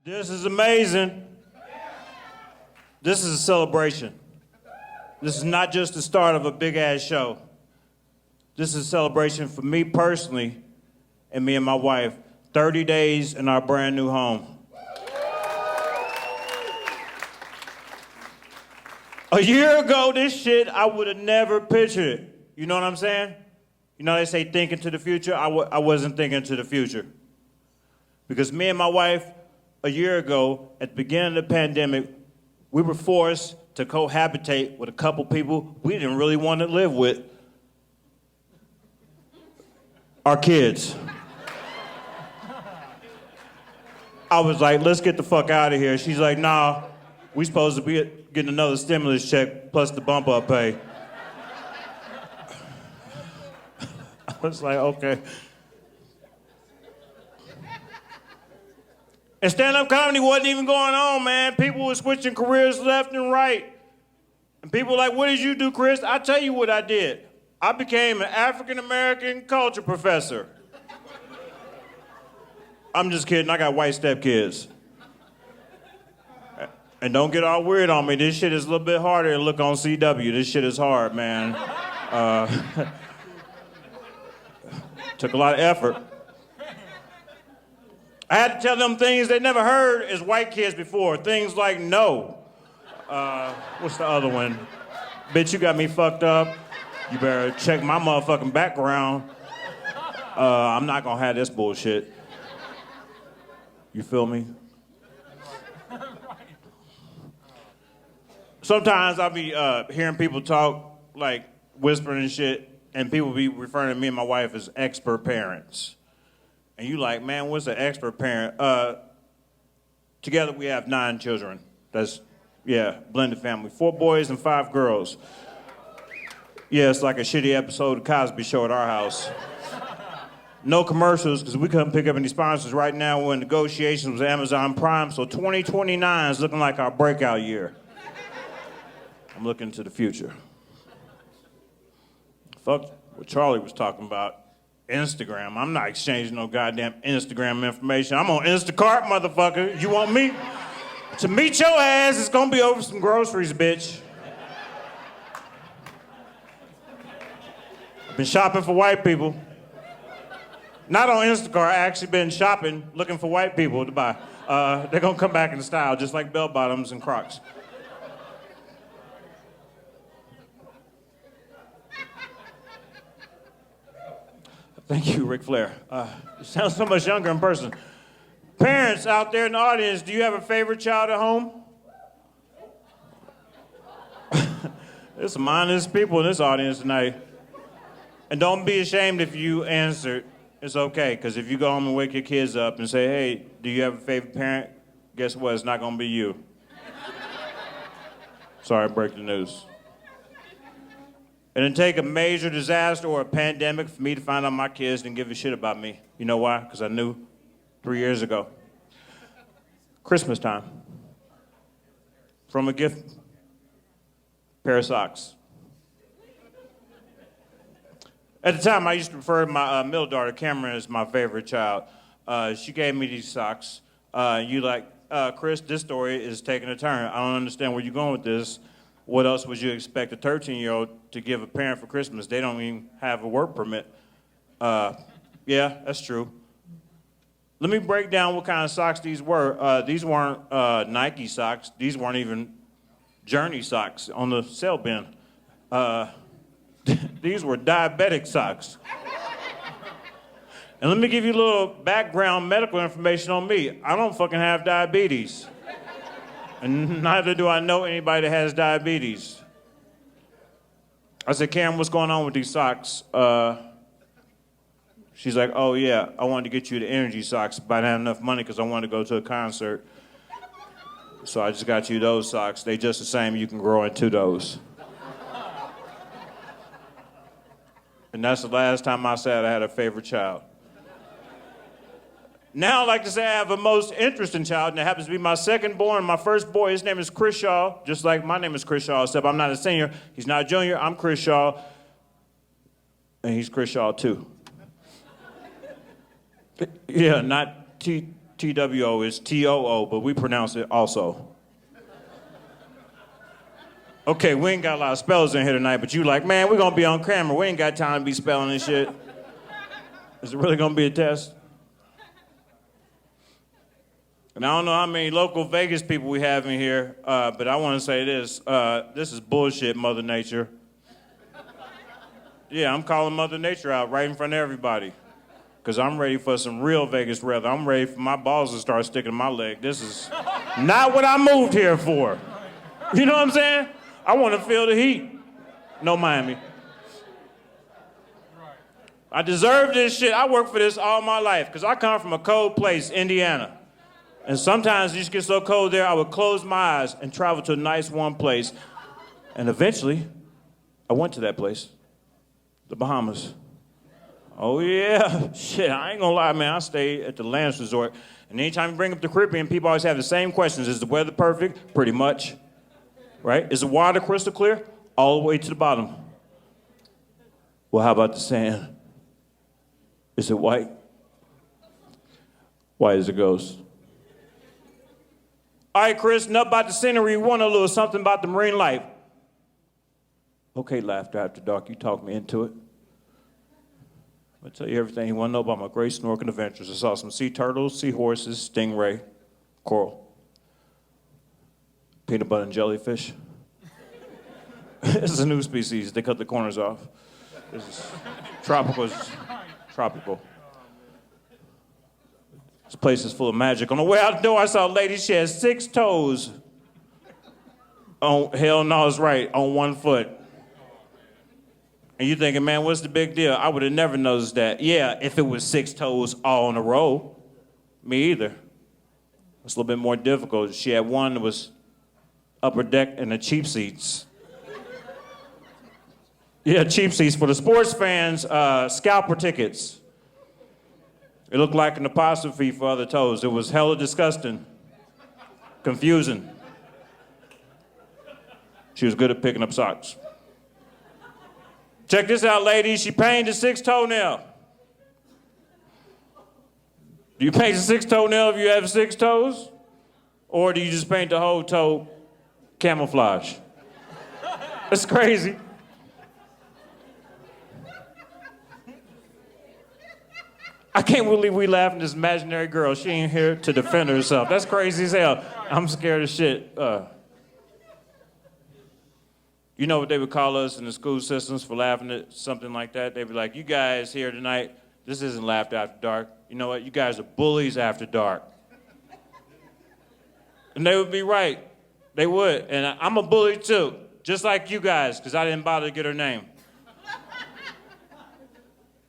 This is amazing. This is a celebration. This is not just the start of a big-ass show. This is a celebration for me personally and me and my wife. 30 days in our brand new home. A year ago, this shit, I would have never pictured it. You know what I'm saying? You know, they say thinking to the future. I wasn't thinking to the future. Because me and my wife, a year ago, at the beginning of the pandemic, we were forced to cohabitate with a couple people we didn't really want to live with. Our kids. I was like, let's get the fuck out of here. She's like, nah, we supposed to be getting another stimulus check plus the bump up pay. I was like, okay. And stand-up comedy wasn't even going on, man. People were switching careers left and right. And people were like, what did you do, Chris? I'll tell you what I did. I became an African-American culture professor. I'm just kidding, I got white stepkids. And don't get all weird on me. This shit is a little bit harder to look on CW. This shit is hard, man. Took a lot of effort. I had to tell them things they never heard as white kids before. Things like no. What's the other one? Bitch, you got me fucked up. You better check my motherfucking background. I'm not gonna have this bullshit. You feel me? Sometimes I'll be hearing people talk, like whispering and shit, and people be referring to me and my wife as expert parents. And you like, man, what's an expert parent? Together we have 9 children. That's, yeah, blended family. 4 boys and 5 girls. Yeah, it's like a shitty episode of Cosby Show at our house. No commercials, because we couldn't pick up any sponsors. Right now we're in negotiations with Amazon Prime, so 2029 is looking like our breakout year. I'm looking to the future. Fuck what Charlie was talking about. Instagram. I'm not exchanging no goddamn Instagram information. I'm on Instacart, motherfucker. You want me to meet your ass? It's gonna be over some groceries, bitch. I've been shopping for white people. Not on Instacart. I actually been shopping, looking for white people to buy. They're gonna come back in style, just like bell bottoms and Crocs. Thank you, Ric Flair. You sound so much younger in person. Parents out there in the audience, do you have a favorite child at home? There's some honest people in this audience tonight. And don't be ashamed if you answered. It's okay, because if you go home and wake your kids up and say, hey, do you have a favorite parent? Guess what? It's not going to be you. Sorry to break the news. It didn't take a major disaster or a pandemic for me to find out my kids didn't give a shit about me. You know why? Because I knew 3 years ago. Christmas time. From a gift, pair of socks. At the time, I used to refer to my middle daughter, Cameron, as my favorite child. She gave me these socks. Chris, this story is taking a turn. I don't understand where you're going with this. What else would you expect a 13-year-old to give a parent for Christmas? They don't even have a work permit. Yeah, that's true. Let me break down what kind of socks these were. These weren't Nike socks. These weren't even Journey socks on the sale bin. These were diabetic socks. And let me give you a little background medical information on me. I don't fucking have diabetes. And neither do I know anybody that has diabetes. I said, Karen, what's going on with these socks? She's like, oh yeah, I wanted to get you the energy socks, but I didn't have enough money because I wanted to go to a concert. So I just got you those socks. They just the same, you can grow into those. And that's the last time I said I had a favorite child. Now I'd like to say I have a most interesting child, and it happens to be my second born, my first boy. His name is Chris Shaw, just like my name is Chris Shaw, except I'm not a senior. He's not a junior. I'm Chris Shaw, and he's Chris Shaw too. Yeah, not TWO, it's TOO, but we pronounce it also. Okay, we ain't got a lot of spells in here tonight, but you like, man, we're gonna be on camera. We ain't got time to be spelling this shit. Is it really gonna be a test? And I don't know how many local Vegas people we have in here, but I wanna say this. This is bullshit, Mother Nature. Yeah, I'm calling Mother Nature out right in front of everybody. Because I'm ready for some real Vegas weather. I'm ready for my balls to start sticking to my leg. This is not what I moved here for. You know what I'm saying? I want to feel the heat. No Miami. I deserve this shit. I work for this all my life because I come from a cold place, Indiana. And sometimes it just gets so cold there, I would close my eyes and travel to a nice warm place. And eventually, I went to that place, the Bahamas. Oh yeah, shit, I ain't gonna lie, man. I stayed at the Lance Resort. And anytime you bring up the Caribbean, people always have the same questions. Is the weather perfect? Pretty much. Right? Is the water crystal clear? All the way to the bottom. Well, how about the sand? Is it white? White as a ghost. All right, Chris, enough about the scenery. We want a little something about the marine life. Okay, Laughter After Dark, you talked me into it. I'll tell you everything you want to know about my great snorkeling adventures. I saw some sea turtles, seahorses, stingray, coral, peanut butter and jellyfish. This is a new species. They cut the corners off. This is tropical. Tropical. This place is full of magic. On the way out the door, I saw a lady. She had 6 toes. Oh, hell no, it's right. On 1 foot. And you're thinking, man, what's the big deal? I would have never noticed that. Yeah, if it was 6 toes all in a row. Me either. It's a little bit more difficult. She had one that was upper deck and the cheap seats. Yeah, cheap seats for the sports fans, scalper tickets. It looked like an apostrophe for other toes. It was hella disgusting. Confusing. She was good at picking up socks. Check this out, ladies. She painted a 6th toenail. Do you paint a 6th toenail if you have 6 toes? Or do you just paint the whole toe camouflage? That's crazy. I can't believe we laughing at this imaginary girl. She ain't here to defend herself. That's crazy as hell. I'm scared as shit. You know what they would call us in the school systems for laughing at something like that? They'd be like, you guys here tonight, this isn't Laughter After Dark. You know what? You guys are bullies after dark. And they would be right. They would. And I'm a bully too, just like you guys, because I didn't bother to get her name.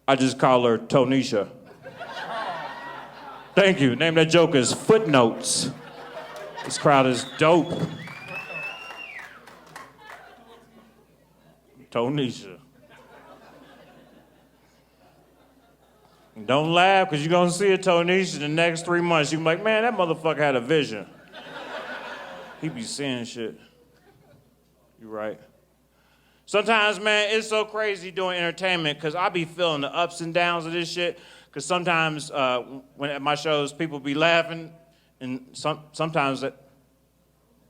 I just call her Tonisha. Thank you. Name that joke is Footnotes. This crowd is dope. Tonisha. Don't laugh, because you're going to see a Tonisha the next 3 months. You're like, man, that motherfucker had a vision. He be seeing shit. You're right. Sometimes, man, it's so crazy doing entertainment, because I be feeling the ups and downs of this shit. Because sometimes when at my shows, people be laughing, and sometimes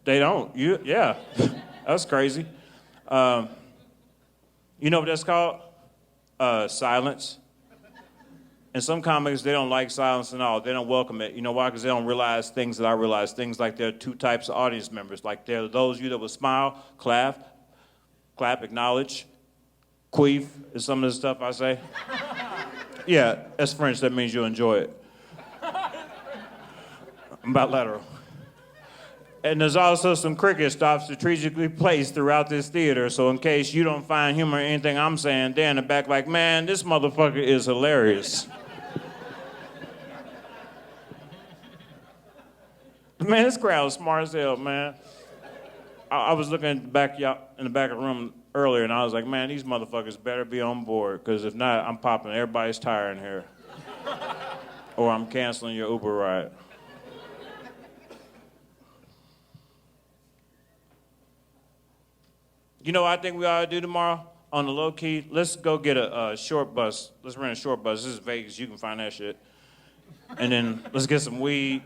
they don't. Yeah, that's crazy. You know what that's called? Silence. And some comics, they don't like silence at all. They don't welcome it. You know why? Because they don't realize things that I realize. Things like there are 2 types of audience members. Like there are those of you that will smile, clap, acknowledge, queef is some of the stuff I say. Yeah, that's French. That means you enjoy it. I'm about lateral. And there's also some cricket stops strategically placed throughout this theater, so in case you don't find humor in anything I'm saying, they're in the back like, man, this motherfucker is hilarious. Man, this crowd is smart as hell, man. I was looking in the back of the room earlier, and I was like, man, these motherfuckers better be on board, because if not, I'm popping everybody's tire in here. Or I'm canceling your Uber ride. You know what I think we ought to do tomorrow on the low key? Let's go get a short bus. Let's rent a short bus. This is Vegas. You can find that shit. And then let's get some weed.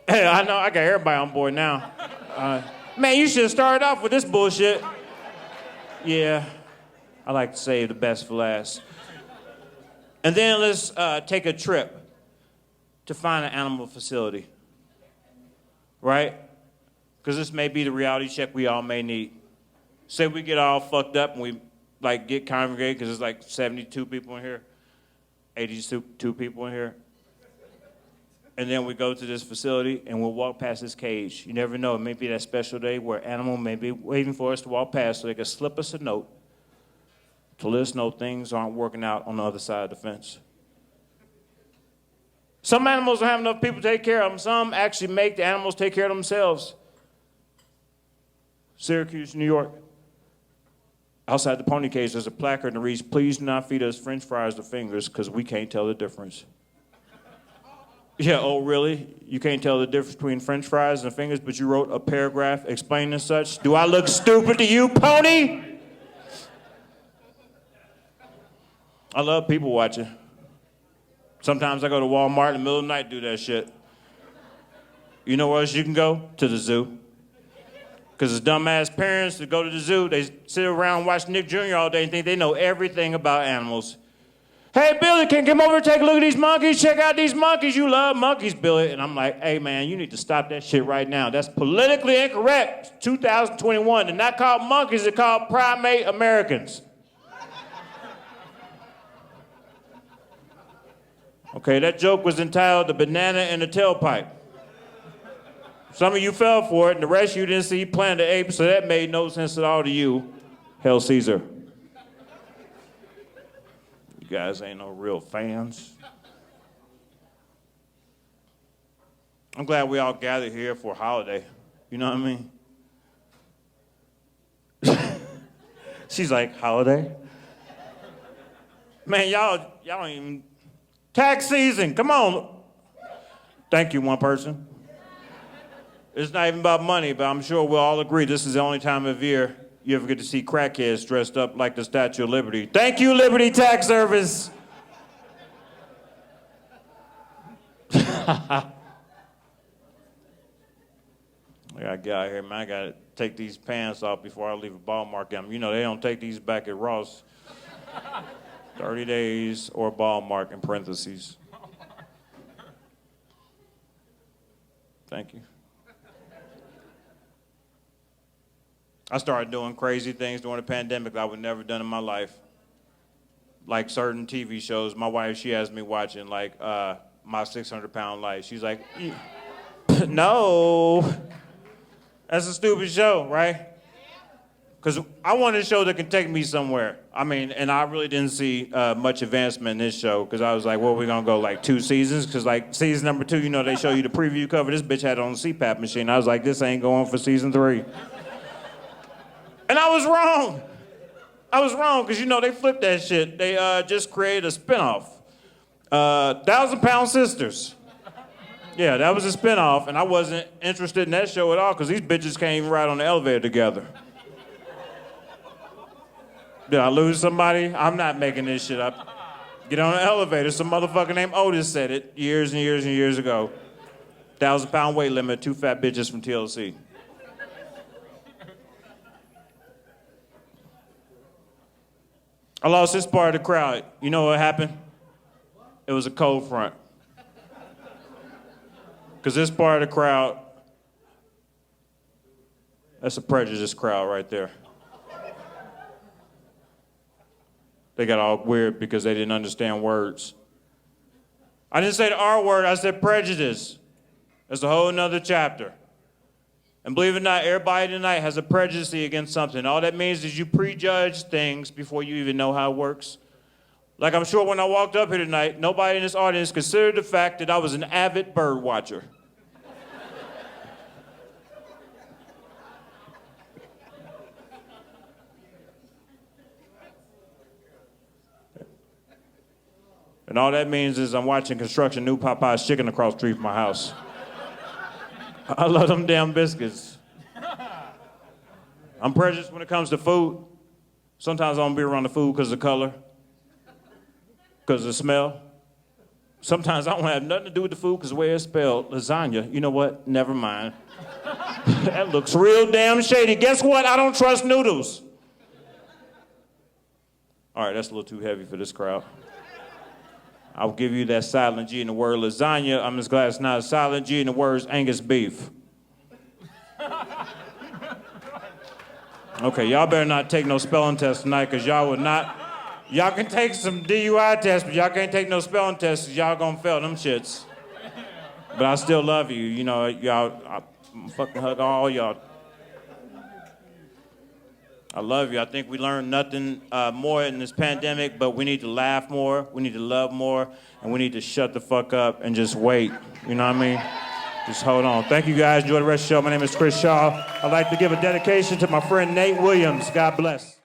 Hey, I know, I got everybody on board now. Man, you should have started off with this bullshit. Yeah, I like to save the best for last. And then let's take a trip to find an animal facility, right? Because this may be the reality check we all may need. Say we get all fucked up and we like get congregated because there's like 72 people in here, 82 people in here. And then we go to this facility and we'll walk past this cage. You never know, it may be that special day where an animal may be waiting for us to walk past so they can slip us a note to let us know things aren't working out on the other side of the fence. Some animals don't have enough people to take care of them. Some actually make the animals take care of themselves. Syracuse, New York. Outside the pony cage, there's a placard that reads, "Please do not feed us French fries or fingers because we can't tell the difference." Yeah, oh really? You can't tell the difference between French fries and fingers, but you wrote a paragraph explaining such? Do I look stupid to you, pony? I love people watching. Sometimes I go to Walmart in the middle of the night to do that shit. You know where else you can go? To the zoo. Because as dumbass parents that go to the zoo, they sit around and watch Nick Jr. all day and think they know everything about animals. Hey, Billy, can you come over and take a look at these monkeys? Check out these monkeys. You love monkeys, Billy. And I'm like, hey, man, you need to stop that shit right now. That's politically incorrect. It's 2021. They're not called monkeys. They're called primate Americans. Okay, that joke was entitled "The Banana and the Tailpipe." Some of you fell for it, and the rest of you didn't see Planet of the Apes, so that made no sense at all to you. Hail Caesar. You guys ain't no real fans. I'm glad we all gathered here for a holiday. You know what I mean? She's like, holiday? Man, y'all don't even... Tax season, come on. Thank you, one person. It's not even about money, but I'm sure we'll all agree this is the only time of year you ever get to see crackheads dressed up like the Statue of Liberty. Thank you, Liberty Tax Service. I gotta get out of here, man. I gotta take these pants off before I leave a ball mark on them. You know, they don't take these back at Ross. 30 days or ball mark in parentheses. Thank you. I started doing crazy things during the pandemic that I would never done in my life. Like certain TV shows. My wife, she has me watching like My 600-Pound Life. She's like, no. That's a stupid show, right? Because I wanted a show that can take me somewhere. I mean, and I really didn't see much advancement in this show because I was like, well, we're going to go like 2 seasons? Because like season number 2, you know, they show you the preview cover. This bitch had it on a CPAP machine. I was like, this ain't going for season 3. And I was wrong. I was wrong because, you know, they flipped that shit. They just created a spinoff. 1,000-Pound Sisters. Yeah, that was a spinoff, and I wasn't interested in that show at all because these bitches can't even ride on the elevator together. Did I lose somebody? I'm not making this shit up. Get on an elevator. Some motherfucker named Otis said it years and years and years ago. 1,000-pound weight limit, 2 fat bitches from TLC. I lost this part of the crowd. You know what happened? It was a cold front. Because this part of the crowd, that's a prejudiced crowd right there. They got all weird because they didn't understand words. I didn't say the R word, I said prejudice. That's a whole nother chapter. And believe it or not, everybody tonight has a prejudice against something. All that means is you prejudge things before you even know how it works. Like I'm sure when I walked up here tonight, nobody in this audience considered the fact that I was an avid bird watcher. And all that means is I'm watching construction New Popeye's chicken across the street from my house. I love them damn biscuits. I'm prejudiced when it comes to food. Sometimes I don't be around the food because of the color, because of the smell. Sometimes I don't have nothing to do with the food because the way it's spelled, lasagna. You know what? Never mind. That looks real damn shady. Guess what? I don't trust noodles. All right, that's a little too heavy for this crowd. I'll give you that silent G in the word lasagna. I'm just glad it's not a silent G in the words Angus beef. Okay, y'all better not take no spelling test tonight because y'all would not. Y'all can take some DUI tests, but y'all can't take no spelling tests because y'all gonna fail them shits. But I still love you. You know, y'all, I fucking hug all y'all. I love you. I think we learned nothing more in this pandemic, but we need to laugh more, we need to love more, and we need to shut the fuck up and just wait. You know what I mean? Just hold on. Thank you guys. Enjoy the rest of the show. My name is Chris Shaw. I'd like to give a dedication to my friend Nate Williams. God bless.